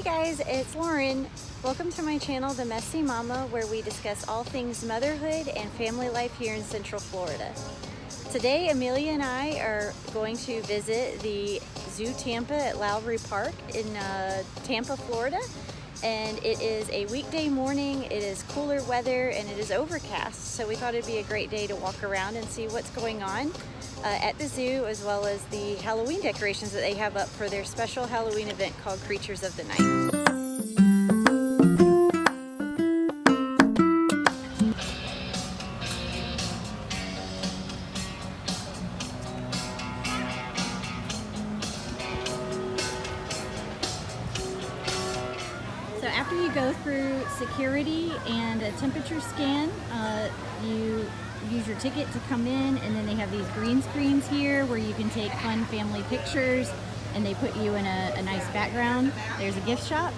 Hey guys, it's Lauren. Welcome to my channel, The Messy Mama, where we discuss all things motherhood and family life here in Central Florida. Today, Amelia and I are going to visit the Zoo Tampa at Wallaroo Park in Tampa, Florida. And it is a weekday morning, it is cooler weather, and it is overcast. So we thought it'd be a great day to walk around and see what's going on at the zoo, as well as the Halloween decorations that they have up for their special Halloween event called Creatures of the Night. So after you go through security and a temperature scan, you use your ticket to come in, and then they have these green screens here where you can take fun family pictures, and they put you in a nice background. There's a gift shop,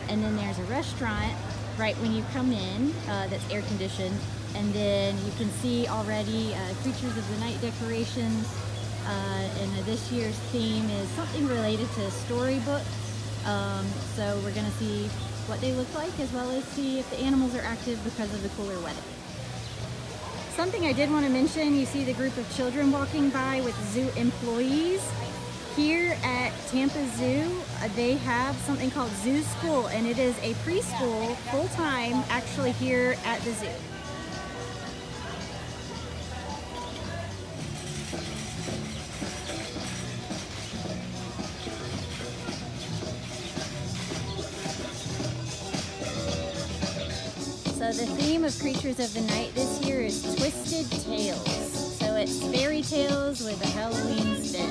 and then there's a restaurant right when you come in that's air conditioned, and then you can see already Creatures of the Night decorations, and this year's theme is something related to storybooks. So we're going to see what they look like, as well as see if the animals are active because of the cooler weather. Something I did want to mention, you see the group of children walking by with zoo employees. Here at Tampa Zoo, they have something called Zoo School, and it is a preschool full-time actually here at the zoo. So the theme of Creatures of the Night this year is Twisted Tales. So it's fairy tales with a Halloween spin.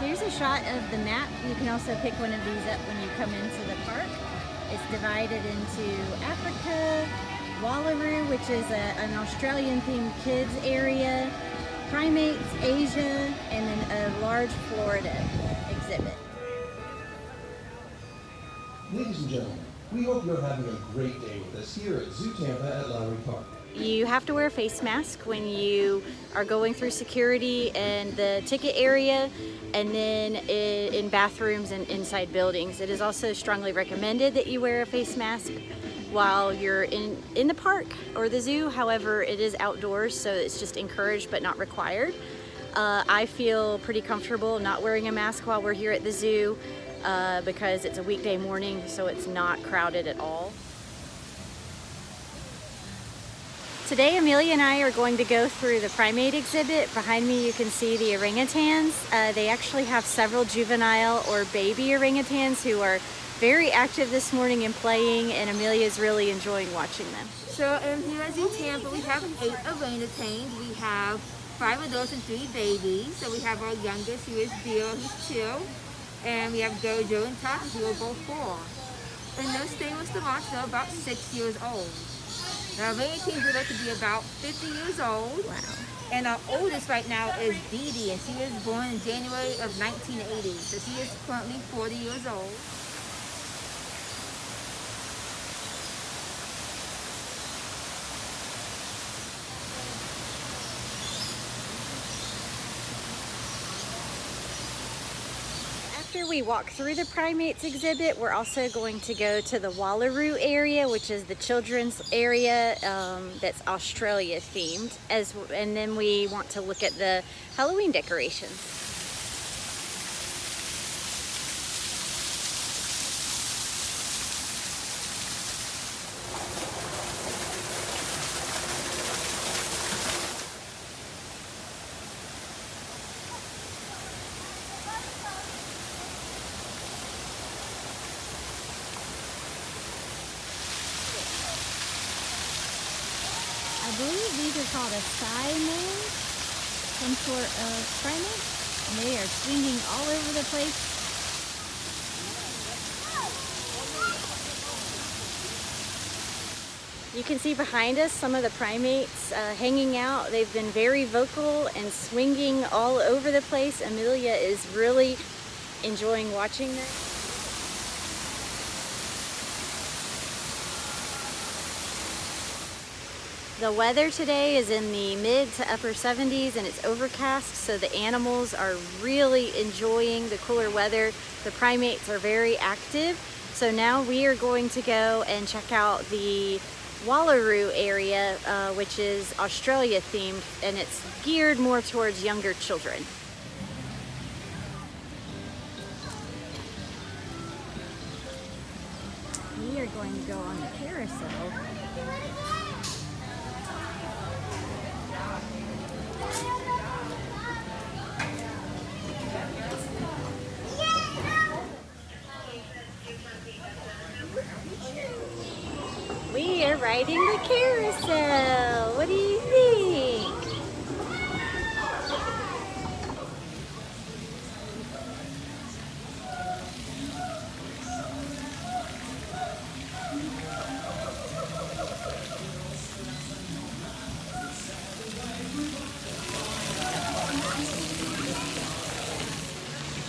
Here's a shot of the map. You can also pick one of these up when you come into the park. It's divided into Africa, Wallaroo, which is an Australian-themed kids area, Primates, Asia, and then a large Florida exhibit. Ladies and gentlemen, we hope you're having a great day with us here at Zoo Tampa at Wallaroo Park. You have to wear a face mask when you are going through security and the ticket area, and then in bathrooms and inside buildings. It is also strongly recommended that you wear a face mask while you're in the park or the zoo. However, it is outdoors, so it's just encouraged but not required. I feel pretty comfortable not wearing a mask while we're here at the zoo because it's a weekday morning, so it's not crowded at all. Today, Amelia and I are going to go through the primate exhibit. Behind me, you can see the orangutans. They actually have several juvenile or baby orangutans who are very active this morning and playing, and Amelia is really enjoying watching them. So here at Zoo Tampa, we have 8 orangutans. We have 5 adults and 3 babies. So we have our youngest, who is Bill, who's 2. And we have Dojo and Tuck, who are both 4. And those stay with the launch, they're about 6 years old. Now, orangutans live up to be about 50 years old. Wow. And our oldest right now is Dee Dee, and she was born in January of 1980. So she is currently 40 years old. After we walk through the primates exhibit, we're also going to go to the Wallaroo area, which is the children's area that's Australia themed, and then we want to look at the Halloween decorations. I believe these are called a Simon, some sort of primate, and they are swinging all over the place. You can see behind us some of the primates hanging out. They've been very vocal and swinging all over the place. Amelia is really enjoying watching them. The weather today is in the mid to upper 70s and it's overcast, so the animals are really enjoying the cooler weather. The primates are very active. So now we are going to go and check out the Wallaroo area, which is Australia themed, and it's geared more towards younger children. We are going to go on the carousel. We are riding the carousel. What do you think?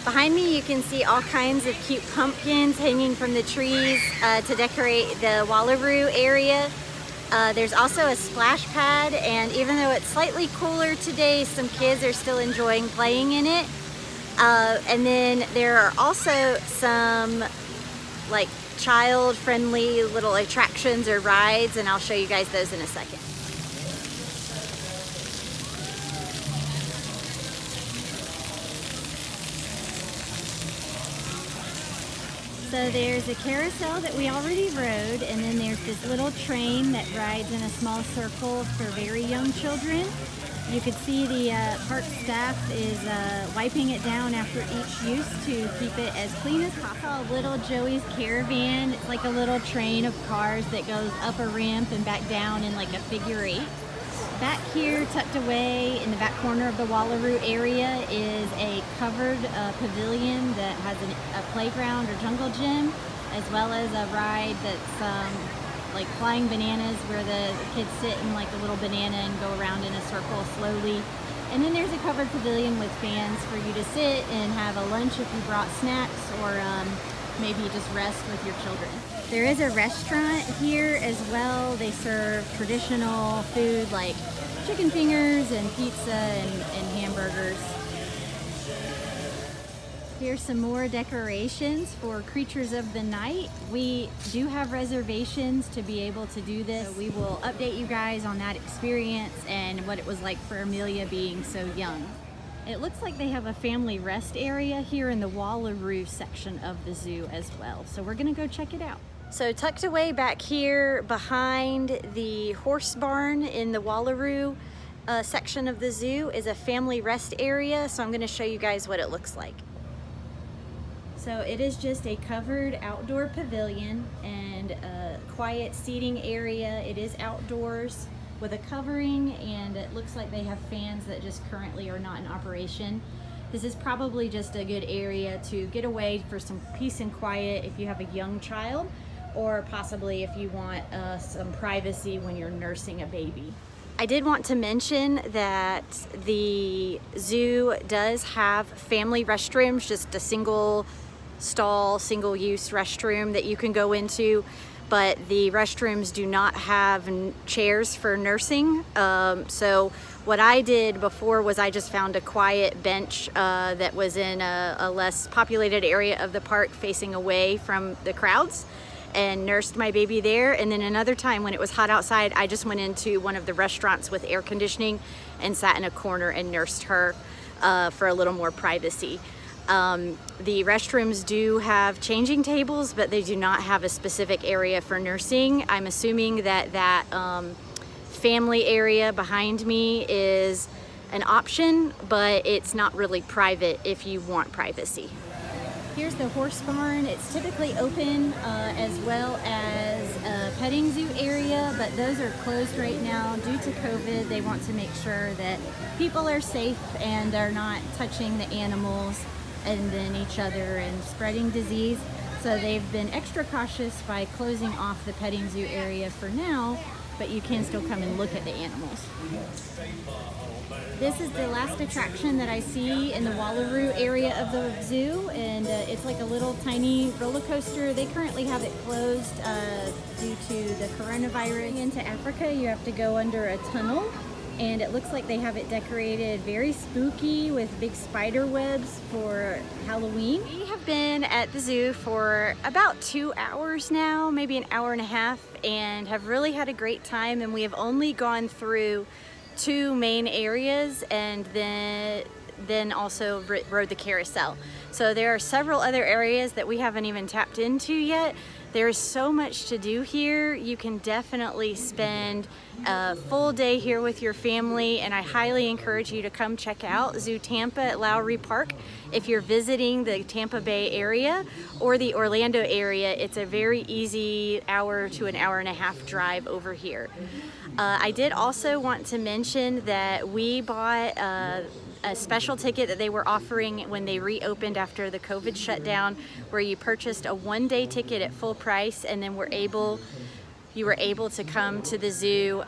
Behind me you can see all kinds of cute pumpkins hanging from the trees to decorate the Wallaroo area. There's also a splash pad, and even though it's slightly cooler today, some kids are still enjoying playing in it. And then there are also some like child-friendly little attractions or rides, and I'll show you guys those in a second. So there's a carousel that we already rode, and then there's this little train that rides in a small circle for very young children. You could see the park staff is wiping it down after each use to keep it as clean as possible. Little Joey's Caravan. It's like a little train of cars that goes up a ramp and back down in like a figure 8. Back here, tucked away in the back corner of the Wallaroo area, is a covered pavilion that has a playground or jungle gym, as well as a ride that's like flying bananas, where the kids sit in like a little banana and go around in a circle slowly. And then there's a covered pavilion with fans for you to sit and have a lunch if you brought snacks, or maybe just rest with your children. There is a restaurant here as well. They serve traditional food like chicken fingers and pizza and hamburgers. Here's some more decorations for creatures of the night. We do have reservations to be able to do this. So we will update you guys on that experience and what it was like for Amelia being so young. It looks like they have a family rest area here in the Wallaroo section of the zoo as well. So we're gonna go check it out. So tucked away back here behind the horse barn in the Wallaroo section of the zoo is a family rest area. So I'm gonna show you guys what it looks like. So it is just a covered outdoor pavilion and a quiet seating area. It is outdoors with a covering, and it looks like they have fans that just currently are not in operation. This is probably just a good area to get away for some peace and quiet if you have a young child, or possibly if you want some privacy when you're nursing a baby. I did want to mention that the zoo does have family restrooms, just a single stall, single-use restroom that you can go into, but the restrooms do not have chairs for nursing. So what I did before was I just found a quiet bench that was in a less populated area of the park facing away from the crowds, and nursed my baby there. And then another time when it was hot outside, I just went into one of the restaurants with air conditioning and sat in a corner and nursed her for a little more privacy. The restrooms do have changing tables, but they do not have a specific area for nursing. I'm assuming that family area behind me is an option, but it's not really private if you want privacy. Here's the horse barn. It's typically open as well as a petting zoo area, but those are closed right now due to COVID. They want to make sure that people are safe and they're not touching the animals and then each other and spreading disease. So they've been extra cautious by closing off the petting zoo area for now, but you can still come and look at the animals. This is the last attraction that I see in the Wallaroo area of the zoo, and it's like a little tiny roller coaster. They currently have it closed due to the coronavirus. Into Africa, you have to go under a tunnel, and it looks like they have it decorated very spooky with big spider webs for Halloween. We have been at the zoo for about 2 hours now, maybe an hour and a half, and have really had a great time, and we have only gone through 2 main areas and then also rode the carousel. So there are several other areas that we haven't even tapped into yet. There's so much to do here. You can definitely spend a full day here with your family, and I highly encourage you to come check out Zoo Tampa at Lowry Park. If you're visiting the Tampa Bay area or the Orlando area, it's a very easy hour to an hour and a half drive over here. I did also want to mention that we bought a special ticket that they were offering when they reopened after the COVID shutdown, where you purchased a 1-day ticket at full price, and then you were able to come to the zoo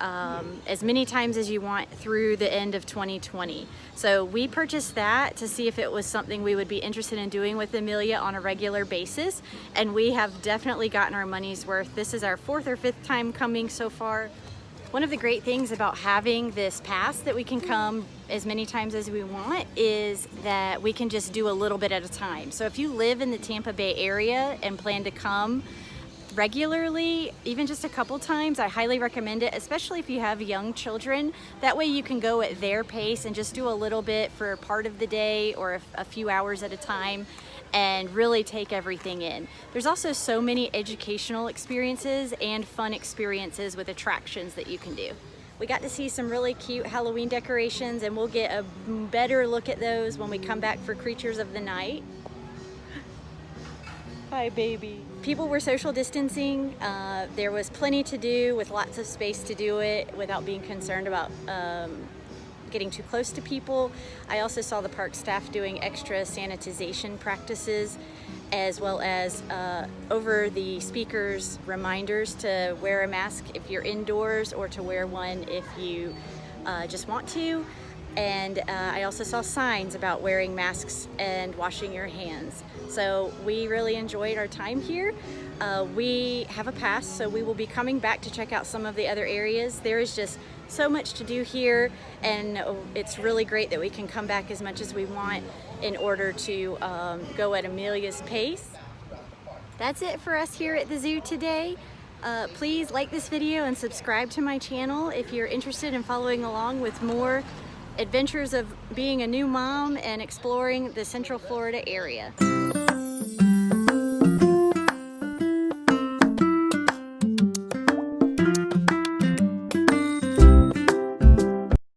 as many times as you want through the end of 2020. So we purchased that to see if it was something we would be interested in doing with Amelia on a regular basis, and we have definitely gotten our money's worth. This is our 4th or 5th time coming so far. One of the great things about having this pass that we can come as many times as we want is that we can just do a little bit at a time. So if you live in the Tampa Bay area and plan to come regularly, even just a couple times, I highly recommend it, especially if you have young children. That way you can go at their pace and just do a little bit for part of the day or a few hours at a time and really take everything in. There's also so many educational experiences and fun experiences with attractions that you can do. We got to see some really cute Halloween decorations, and we'll get a better look at those when we come back for Creatures of the Night. Hi, baby. People were social distancing. There was plenty to do with lots of space to do it without being concerned about getting too close to people. I also saw the park staff doing extra sanitization practices, as well as over the speakers reminders to wear a mask if you're indoors, or to wear one if you just want to. And I also saw signs about wearing masks and washing your hands. So we really enjoyed our time here. We have a pass, so we will be coming back to check out some of the other areas. There is just so much to do here, and it's really great that we can come back as much as we want in order to go at Amelia's pace. That's it for us here at the zoo today. Please like this video and subscribe to my channel if you're interested in following along with more adventures of being a new mom and exploring the Central Florida area.